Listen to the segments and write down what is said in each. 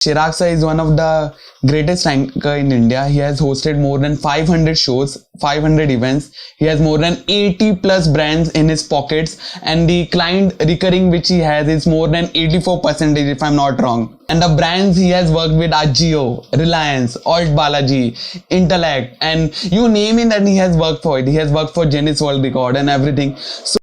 Chirag sir is one of the greatest anchor in India. He has hosted more than 500 shows, 500 events. He has more than 80 plus brands in his pockets, and the client recurring which he has is more than 84% if I'm not wrong. And the brands he has worked with are Jio, Reliance, Alt Balaji, Intellect, and you name it that he has worked for it. He has worked for Guinness World Record and everything. So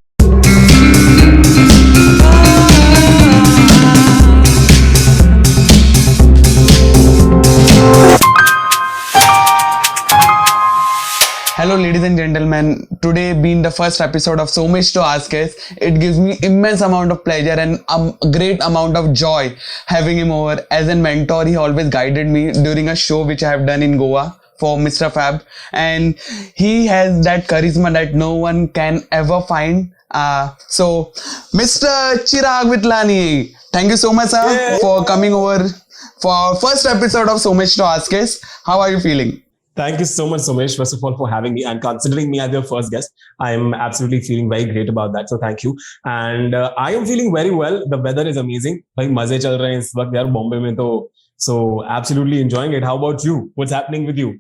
hello ladies and gentlemen, today being the first episode of Somesh Toh Askes, it gives me immense amount of pleasure and a great amount of joy having him over. As a mentor, he always guided me during a show which I have done in Goa for Mr. Fab, and he has that charisma that no one can ever find. So Mr. Chirag Vithalani, thank you so much sir for coming over for our first episode of Somesh Toh Askes. How are you feeling? Thank you so much, Somesh, first of all, for having me and considering me as your first guest. I'm absolutely feeling very great about that. So thank you. And I am feeling very well. The weather is amazing. भाई मजे चल रहे हैं इस वक्त यार बॉम्बे में तो. So absolutely enjoying it. How about you? What's happening with you?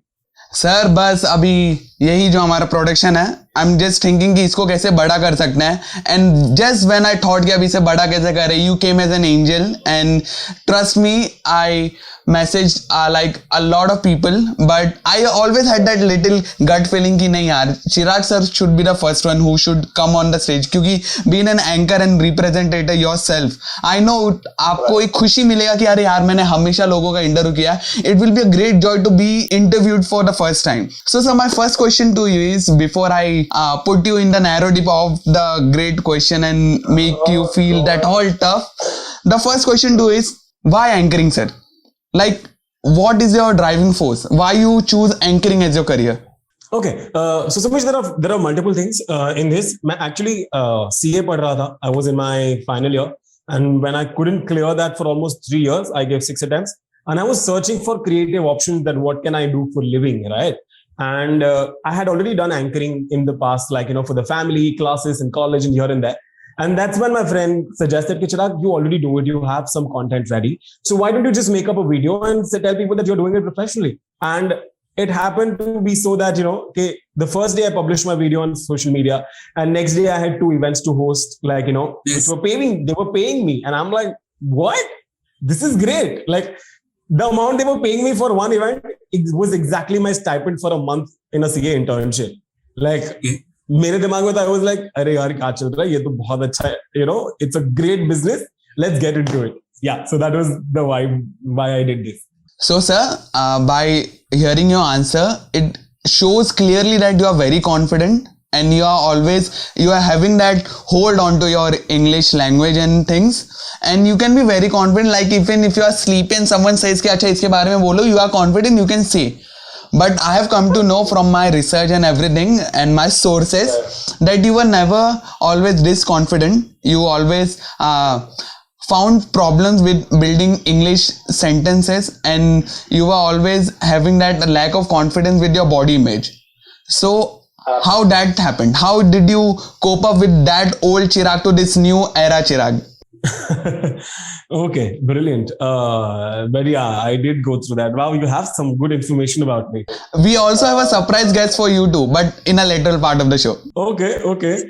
Sir बस अभी यही जो हमारा प्रोडक्शन है, आई एम जस्ट थिंकिंग कि इसको कैसे बड़ा कर सकते हैं, and just when I thought कि अभी इसे बड़ा कैसे करें, you came as an angel and trust me I messaged like a lot of people, but I always had that little gut feeling कि नहीं यार, चिराग sir should be the first one who should come on the stage, क्योंकि being an anchor and representative yourself, I know आपको एक खुशी मिलेगा कि अरे यार मैंने हमेशा लोगों का इंटरव्यू किया. It will be a great joy to be interviewed for the first time. So my first question to you is, before I put you in the narrow deep of the great question and make you feel that all tough, the first question to you is, why anchoring sir? Like, what is your driving force? Why you choose anchoring as your career? Okay, so Somesh, there are multiple things in this. मैं actually CA पढ़ रहा था. I was in my final year, and when I couldn't clear that for almost 3 years, I gave 6 attempts, and I was searching for creative options. That what can I do for living, right? And I had already done anchoring in the past, like for the family classes in college and here and there. And that's when my friend suggested, Chirag, you already do it. You have some content ready. So why don't you just make up a video and tell people that you're doing it professionally? And it happened to be so that, okay, the first day I published my video on social media, and next day I had 2 events to host, like, which they were paying me. And I'm like, what? This is great. Like, the amount they were paying me for one event, it was exactly my stipend for a month in a CA internship. Like, मेरे दिमाग में था, I was like, अरे यार क्या चल रहा है, ये तो बहुत अच्छा है, it's a great business, let's get into it. Yeah, so that was the why I did this. So sir, by hearing your answer, it shows clearly that you are very confident and you are having that hold on to your English language and things, and you can be very confident, like even if you are sleeping, someone says कि अच्छा इसके बारे में बोलो, you are confident, you can say. But I have come to know from my research and everything and my sources that you were never always this confident. You always found problems with building English sentences, and you were always having that lack of confidence with your body image. So how that happened? How did you cope up with that old Chirag to this new era Chirag? Okay, brilliant. But yeah, I did go through that. Wow, you have some good information about me. We also have a surprise guest for you too, but in a later part of the show. Okay.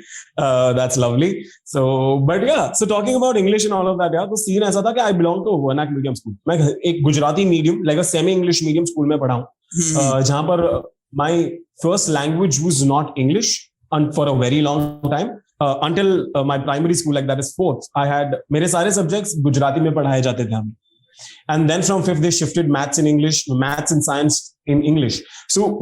That's lovely. So, but yeah, so talking about English and all of that, yeah, तो scene ऐसा था कि I belong to a vernac medium school. मैं एक Gujarati medium, like a semi-English medium school में पढ़ा हूँ, जहाँ पर my first language was not English for a very long time. Until my primary school, like that is 4th, I had मेरे सारे subjects Gujarati में पढ़ाए जाते थे हमें. And then from 5th they shifted maths in English, maths and science in English. So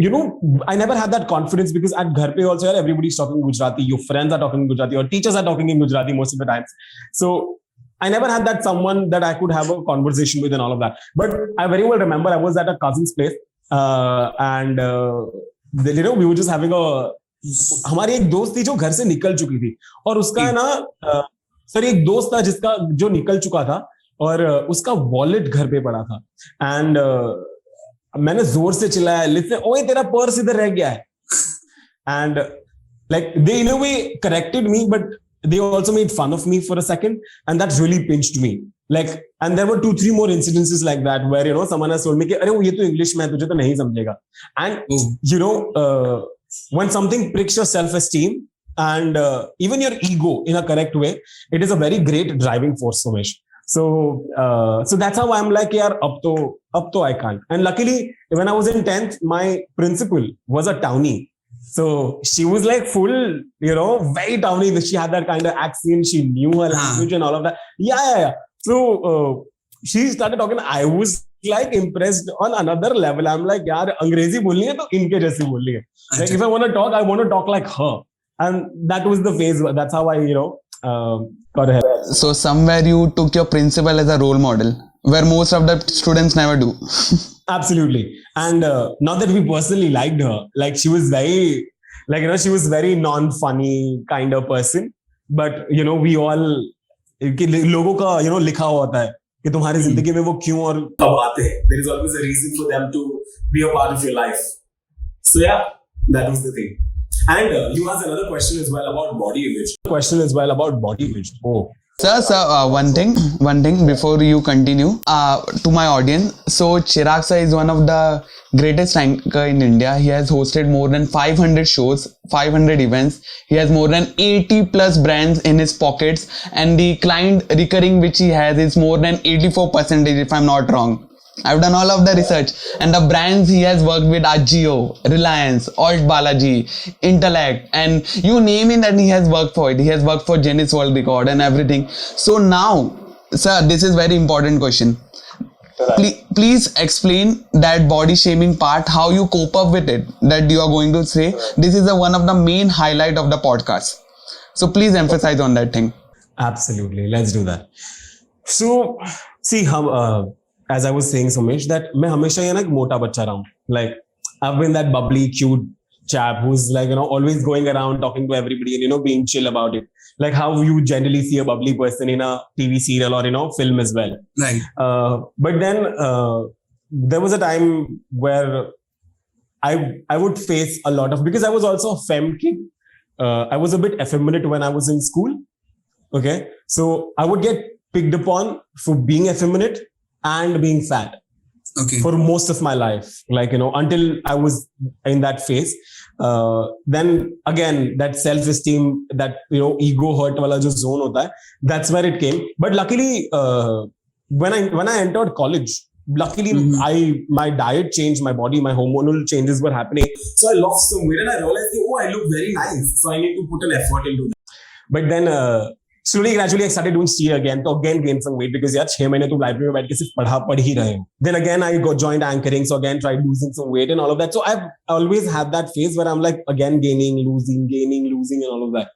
I never had that confidence because at घर पे also everybody's talking Gujarati, your friends are talking Gujarati, or teachers are talking in Gujarati most of the times. So I never had that someone that I could have a conversation with and all of that. But I very well remember I was at a cousin's place, and we were just having a हमारी एक दोस्त थी जो घर से निकल चुकी थी, और उसका है ना सर एक दोस्त था जिसका जो निकल चुका था और उसका वॉलेट घर पे पड़ा था. एंड मैंने जोर से चिल्लाया, लिसन, ओए तेरा पर्स इधर रह गया है. And like they in a way corrected me, but they also made fun of me for a second, and that really pinched me. Like, and there were 2-3 more incidences like that where, you know, someone has told me कि अरे वो ये तो English में है, तुझे तो नहीं समझेगा. And you know, when something pricks your self-esteem and even your ego in a correct way, it is a very great driving force, Somesh. So that's how I'm like, yaar, ab to I can't. And luckily, when I was in 10th, my principal was a townie. So she was like full, you know, very townie. She had that kind of accent. She knew her language and all of that. Yeah. So she started talking. I was like impressed on another level. I'm like, yaar, अंग्रेजी बोलनी है तो इनके जैसी बोलनी है. Like if I want to talk, I want to talk like her. And that was the phase. That's how I, you know, got ahead. So somewhere you took your principal as a role model, where most of the students never do. Absolutely. And not that we personally liked her. Like she was very, like, you know, she was very non-funny kind of person. But, you know, we all, कि लोगों का, you know, लिखा हुआ होता है कि तुम्हारी जिंदगी में वो क्यों और कब आते हैं. There is always a reason for them to be a part of your life. So yeah, that was the thing. And you asked another question as well about body image. Oh. Sir, one thing before you continue, to my audience. So Chirag sir is one of the greatest anchor in India. He has hosted more than 500 shows, 500 events. He has more than 80 plus brands in his pockets, and the client recurring which he has is more than 84%, if I'm not wrong. I've done all of the research, and the brands he has worked with are Jio, Reliance, Alt Balaji, Intellect, and you name it and he has worked for it. He has worked for Guinness World Record and everything. So now, sir, this is very important question. Please explain that body shaming part, how you cope up with it, that you are going to say. This is one of the main highlight of the podcast. So please emphasize on that thing. Absolutely. Let's do that. So, see how... as I was saying, Somesh, that मैं हमेशा ये ना एक मोटा बच्चा रहा हूँ. Like I've been that bubbly, cute chap who's like, you know, always going around talking to everybody and, you know, being chill about it. Like how you generally see a bubbly person in a TV serial or, you know, film as well. Right. But then there was a time where I would face a lot of, because I was also a femme kid. I was a bit effeminate when I was in school. Okay. So I would get picked upon for being effeminate and being fat. Okay. For most of my life, like, you know, until I was in that phase. Then again, that self-esteem, that, you know, ego hurt wala jo zone hota hai, that's where it came. But luckily, when I entered college, luckily my diet changed, my body, my hormonal changes were happening. So I lost some weight and I realized, oh, I look very nice. So I need to put an effort into that. But then slowly, gradually, I started doing steer again. So again, gained some weight because यार 6 महीने तुम library में बैठ के सिर्फ पढ़ ही रहे हो. Then again, I joined anchoring. So again, tried losing some weight and all of that. So I've always had that phase where I'm like, again, gaining, losing and all of that.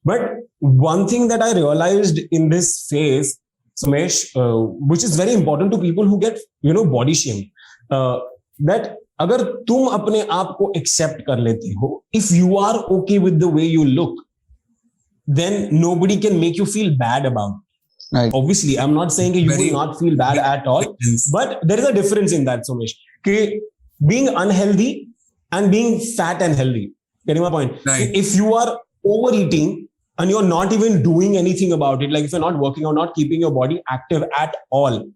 But one thing that I realized in this phase, Somesh, which is very important to people who get, you know, body shame, that अगर तुम अपने आप को accept कर लेते हो, if you are okay with the way you look, then nobody can make you feel bad about it. Right. Obviously, I'm not saying you will not feel bad at all, but there is a difference in that, Somesh. Being unhealthy and being fat and healthy. Getting my point? Right. If you are overeating and you're not even doing anything about it, like if you're not working or not keeping your body active at all,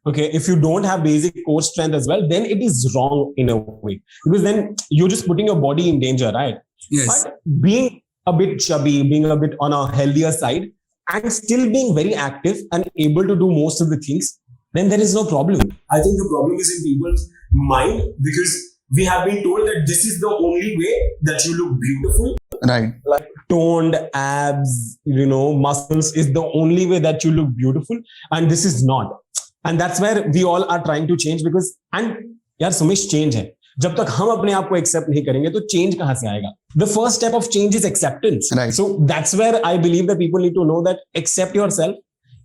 okay, if you don't have basic core strength as well, then it is wrong in a way. Because then you're just putting your body in danger, right? Yes. But being a bit chubby, being a bit on a healthier side, and still being very active and able to do most of the things, then there is no problem. I think the problem is in people's mind because we have been told that this is the only way that you look beautiful. Right. Like toned abs, you know, muscles is the only way that you look beautiful. And this is not. And that's where we all are trying to change because, and yaar, Somesh, change hai. जब तक हम अपने आप को accept नहीं करेंगे तो change कहां से आएगा? The first step of change is acceptance. Right. So that's where I believe that people need to know that accept yourself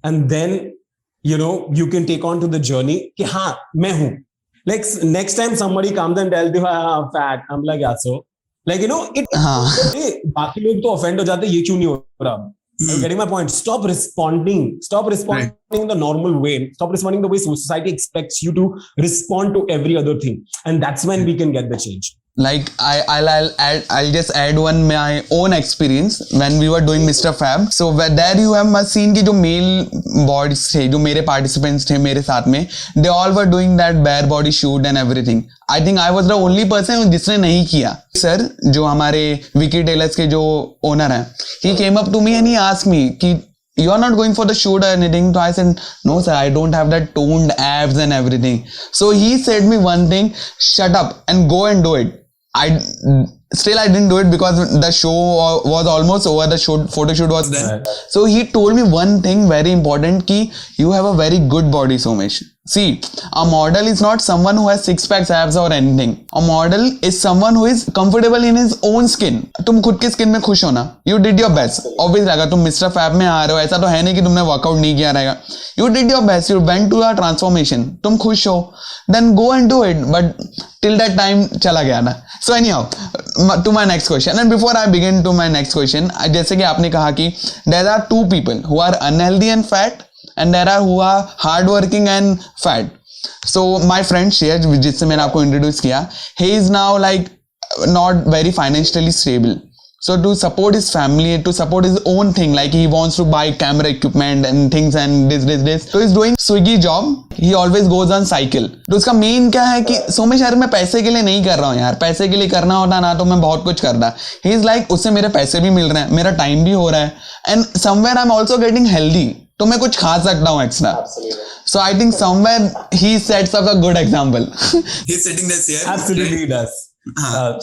and then, you know, you can take on to the journey कि हाँ मैं हूँ. Like next time somebody comes and tells you I'm fat, I'm like yeah, so like, you know, बाकी लोग तो offend हो जाते ये क्यों नहीं हो रहा? I'm getting my point. Stop responding right. In the normal way. Stop responding the way society expects you to respond to every other thing. And that's when we can get the change. Like I'll just add one my own experience when we were doing Mr. Fab. So there you have must seen कि जो male bodies थे, जो मेरे participants थे मेरे साथ में, they all were doing that bare body shoot and everything. I think I was the only person जिसने नहीं किया. Sir, जो हमारे Vicky Tailors के जो owner हैं, he came up to me and he asked me कि you are not going for the shoot or anything. So I said, no sir, I don't have that toned abs and everything. So he said me one thing, shut up and go and do it. I didn't do it because the show was almost over. The photo shoot was done. So he told me one thing very important, कि you have a very good body, Somesh. See, a model is not someone who has six packs, abs or anything. A model is someone who is comfortable in his own skin. तुम खुद के skin में खुश हो ना. You did your best. Obviously अगर तुम Mr. Fab में आ रहे हो, ऐसा तो है नहीं कि तुमने workout नहीं किया रहेगा. You did your best. You went to a transformation. तुम खुश हो. Then go and do it. But till that time चला गया ना. So anyhow, to my next question. And before I begin to my next question, जैसे कि आपने कहा कि there are two people who are unhealthy and fat, and there are who are hardworking and fat. So my friend Shreyas, जिससे मैंने आपको introduce किया, he is now like not very financially stable. So to support his family, to support his own thing, like he wants to buy camera equipment and things and this. So he's doing Swiggy job. He always goes on cycle. तो उसका main क्या है कि सोमेश यार मैं पैसे के लिए नहीं कर रहा हूँ यार, पैसे के लिए करना होता ना तो मैं बहुत कुछ करता. He is like उससे मेरे पैसे भी मिल रहे हैं, मेरा टाइम भी हो रहा है, and somewhere I'm also getting healthy. तो मैं कुछ खा सकता हूँ extra. So I think somewhere he sets up a good example. He's sitting this here. Absolutely he does.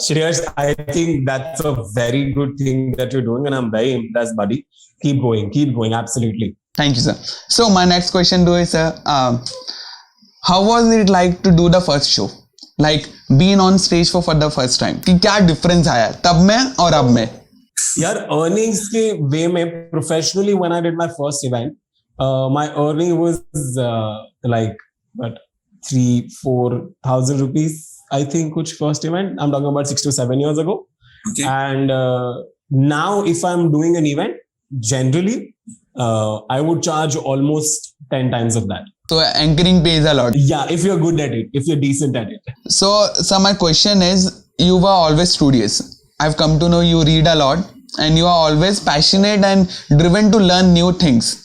Shreyas, I think that's a very good thing that you're doing, and I'm very impressed, buddy. Keep going, absolutely. Thank you, sir. So my next question to you, sir, how was it like to do the first show? Like being on stage for the first time. कि क्या difference आया तब में और अब में? यार earnings के way में professionally when I did my first event, my earning was like what 3,000-4,000 rupees. I think which first event I'm talking about 6 to 7 years ago. Okay. And now if I'm doing an event, generally I would charge almost 10 times of that. So anchoring pays a lot. Yeah, if you're good at it, if you're decent at it. So my question is, you were always studious. I've come to know you read a lot and you are always passionate and driven to learn new things.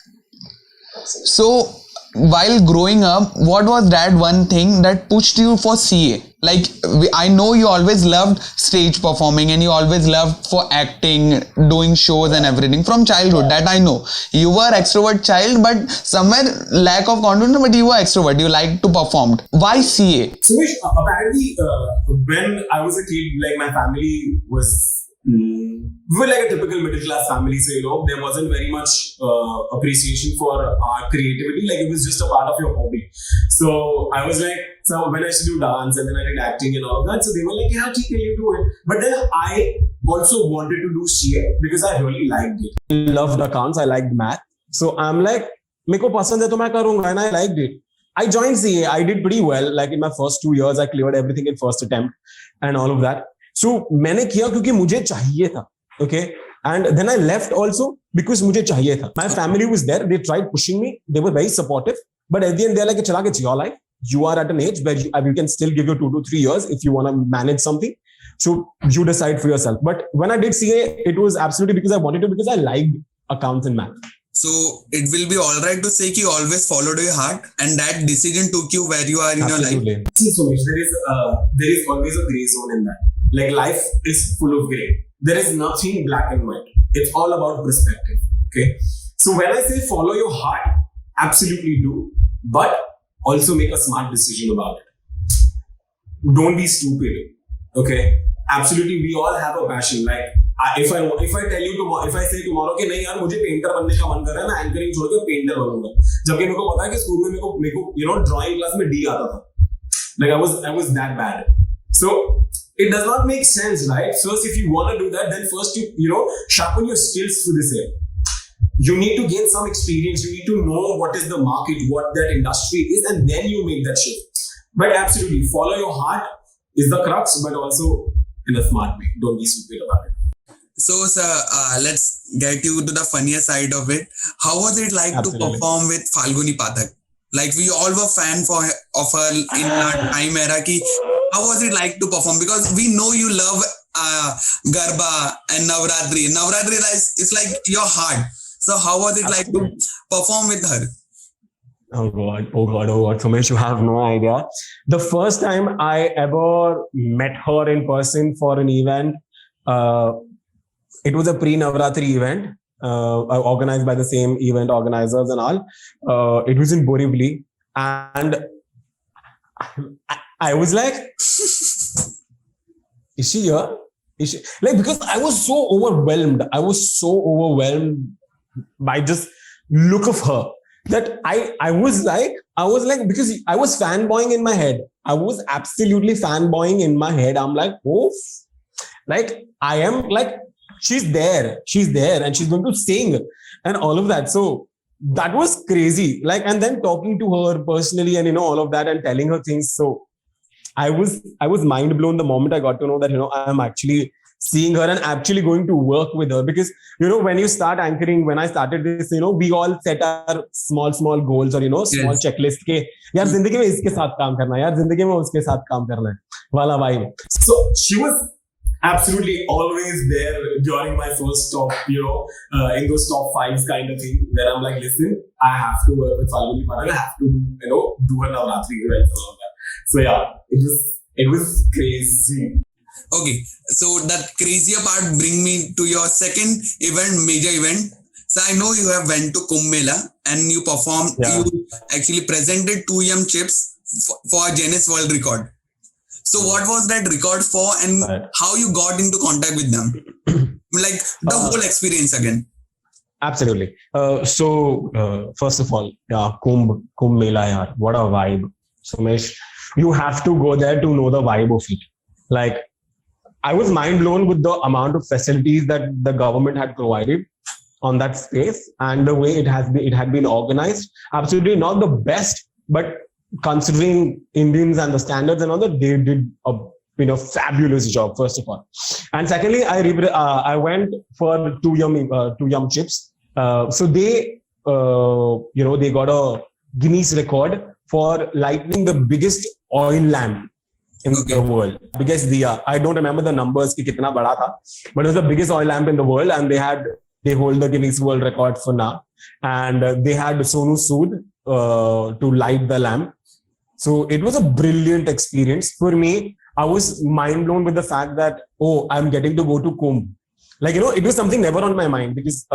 So while growing up, what was that one thing that pushed you for CA? Like I know you always loved stage performing and you always loved for acting, doing shows and everything from childhood. That I know. You were extrovert child, but somewhere lack of confidence, but you were extrovert. You liked to perform. Why CA? Somesh, apparently when I was a kid, like my family was we were like a typical middle class family, so there wasn't very much appreciation for our creativity. Like it was just a part of your hobby. So I was like, so when I used to do dance and then I did acting and all of that, so they were like, yeah, okay, you do it. But then I also wanted to do CA because I really liked it. I loved accounts, I liked math. So I'm like, meko pasand hai to main karunga, and I liked it. I joined CA. I did pretty well. Like in my first 2 years, I cleared everything in first attempt and all of that. So मैंने किया क्योंकि मुझे चाहिए था. Okay, and then I left also because मुझे चाहिए था. My family was there. They tried pushing me. They were very supportive. But at the end, they're like, "Chirag, it's your life. You are at an age where you can still give you 2 to 3 years if you want to manage something. So you decide for yourself." But when I did CA, it was absolutely because I wanted to, because I liked accounts and math. So it will be all right to say that you always followed your heart and that decision took you where you are in your life. See, Somesh, there is always a gray zone in that. Like life is full of gray. There is nothing black and white. It's all about perspective. Okay. So when I say follow your heart, absolutely do, but also make a smart decision about it. Don't be stupid. Okay. Absolutely, we all have a passion. Like if I tell you tomorrow, if I say tomorrow कि नहीं यार मुझे painter बनने का मन कर रहा है, मैं एंकरिंग छोड़ के पेंटर बनूंगा. जबकि मेरे को पता है कि स्कूल में मेरे को ड्राइंग क्लास में D आता था. Like I was that bad. So it does not make sense, right? First, if you want to do that, then first you sharpen your skills for this area. You need to gain some experience. You need to know what is the market, what that industry is, and then you make that shift. But absolutely, follow your heart is the crux, but also in a smart way. Don't be stupid about it. So, sir, let's get you to the funnier side of it. How was it like to perform with FALGUNI PATHAK? Like we all were fan of her in our time era. Ki how was it like to perform? Because we know you love Garba and Navratri. Navratri is like your heart. So how was it like to perform with her? Oh God. Somesh, you have no idea. The first time I ever met her in person for an event, it was a pre-Navratri event, organized by the same event organizers and all. It was in Borivali, and I was like, is she here? Is she like, because I was so overwhelmed. I was so overwhelmed by just look of her that I was like, because I was fanboying in my head. I was absolutely fanboying in my head. I'm like, oh, like I am like, she's there, and she's going to sing and all of that. So that was crazy. Like, and then talking to her personally and, all of that and telling her things. So I was mind blown the moment I got to know that, I'm actually seeing her and actually going to work with her. Because, when you start anchoring, when I started this, we all set our small goals or, small checklist ke, yaar, zindagi mein iske saath kaam karna hai, yaar, zindagi mein uske saath kaam karna hai, wala vibe. So she was absolutely always there during my first stop, in those top fives kind of thing, where I'm like, listen, I have to work with Falguni, but I have to, do a Navratri event and all that. So yeah, it was crazy. Okay, so that crazier part bring me to your second event, major event. So I know you have went to MELA and you performed, you actually presented 2 yum chips for a Guinness World Record. So what was that record for and how you got into contact with them? Like the whole experience again. Absolutely. So first of all, Kumbh MELA, yaar, what a vibe. Somesh, you have to go there to know the vibe of it. Like, I was mind blown with the amount of facilities that the government had provided on that space and the way it had been organized. Absolutely not the best, but considering Indians and the standards and all that, they did a fabulous job, first of all. And secondly, I went for 2 yum chips. So they they got a Guinness record for lighting the biggest oil lamp in the world. Because I don't remember the numbers ki kitna bada tha, but it was the biggest oil lamp in the world, and they hold the Guinness World Record for now. And they had Sonu Sood to light the lamp. So it was a brilliant experience for me. I was mind blown with the fact that, I'm getting to go to Kumbh. Like, it was something never on my mind because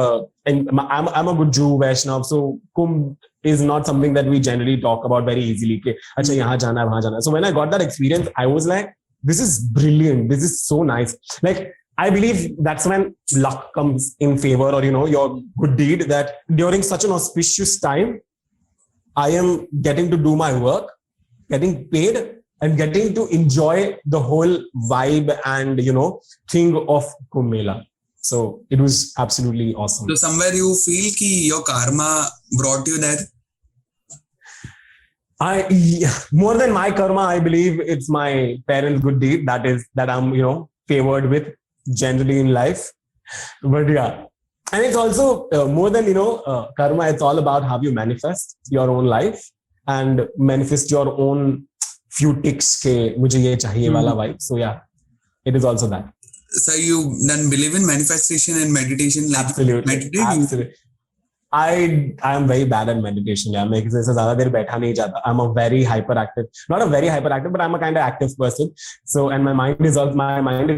and I'm a good Jew, Vaishnav. So Kumbh is not something that we generally talk about very easily. Acha, yahan jana hai, wahan jana hai. So when I got that experience, I was like, this is brilliant. This is so nice. Like, I believe that's when luck comes in favor or, your good deed, that during such an auspicious time, I am getting to do my work, getting paid, and getting to enjoy the whole vibe and, thing of Kumbh MELA. So it was absolutely awesome. So somewhere you feel ki your karma brought you there? More than my karma, I believe it's my parents' good deed that I'm, favored with generally in life. But yeah, and it's also more than, karma, it's all about how you manifest your own life and manifest your own few ticks ke mujhe ye chahiye wala vibe. So yeah, it is also that. So you then believe in manifestation and meditation? Like Absolutely. Absolutely. I am very bad at meditation. Yeah, I'm a very hyperactive, not a very hyperactive, but I'm a kind of active person. So, and my mind is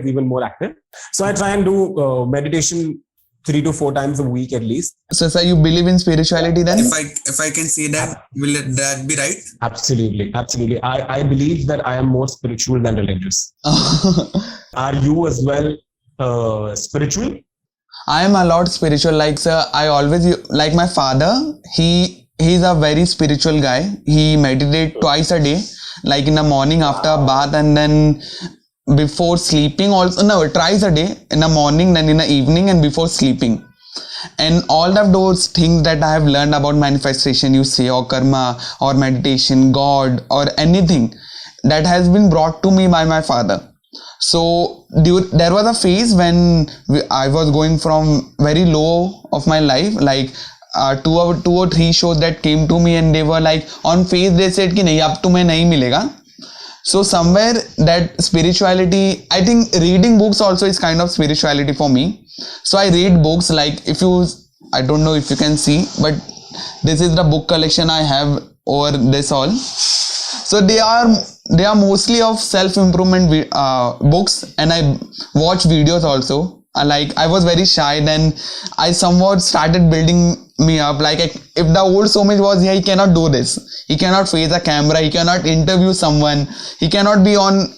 even more active. So I try and do meditation 3 to 4 times a week at least. So, sir, you believe in spirituality then? If I can say that, will that be right? Absolutely. I believe that I am more spiritual than religious. Are you as well spiritual? I am a lot spiritual. Like, sir, I always, like my father, he's a very spiritual guy. He meditates twice a day, like in the morning after a bath and then before sleeping also. No, twice a day, in the morning, then in the evening and before sleeping. And all of those things that I have learned about manifestation, you say, or karma, or meditation, God, or anything, that has been brought to me by my father. So there was a phase when I was going from very low of my life, like 2 or 3 shows that came to me and they were like, on face they said ki nahi, ab tumhe nahi milega. So somewhere that spirituality, I think reading books also is kind of spirituality for me. So I read books, like I don't know if you can see, but this is the book collection I have over this all. So they are mostly of self-improvement books, and I watch videos also. I was very shy, then I somewhat started building me up. Like, if the old Somesh was here, he cannot do this. He cannot face a camera. He cannot interview someone. He cannot be on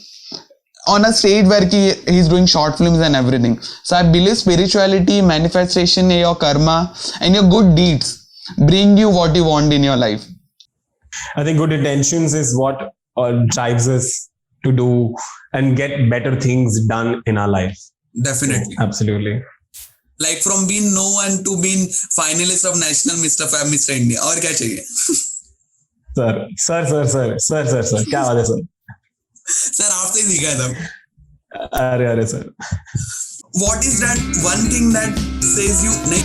a stage where he's doing short films and everything. So I believe spirituality, manifestation, your karma, and your good deeds bring you what you want in your life. I think good intentions is what drives us to do and get better things done in our life. Definitely. Absolutely. Like from being no one to being finalist of National Mr. Fab Mr. India. और क्या चाहिए? Sir क्या बात है sir? Sir आपसे ही सीखा था. अरे sir. What is that one thing that says you नहीं?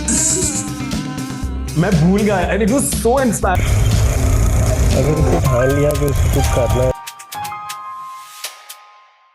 मैं भूल गया and it was so inspiring. अगर उसको ठान लिया कि उसको कुछ करना है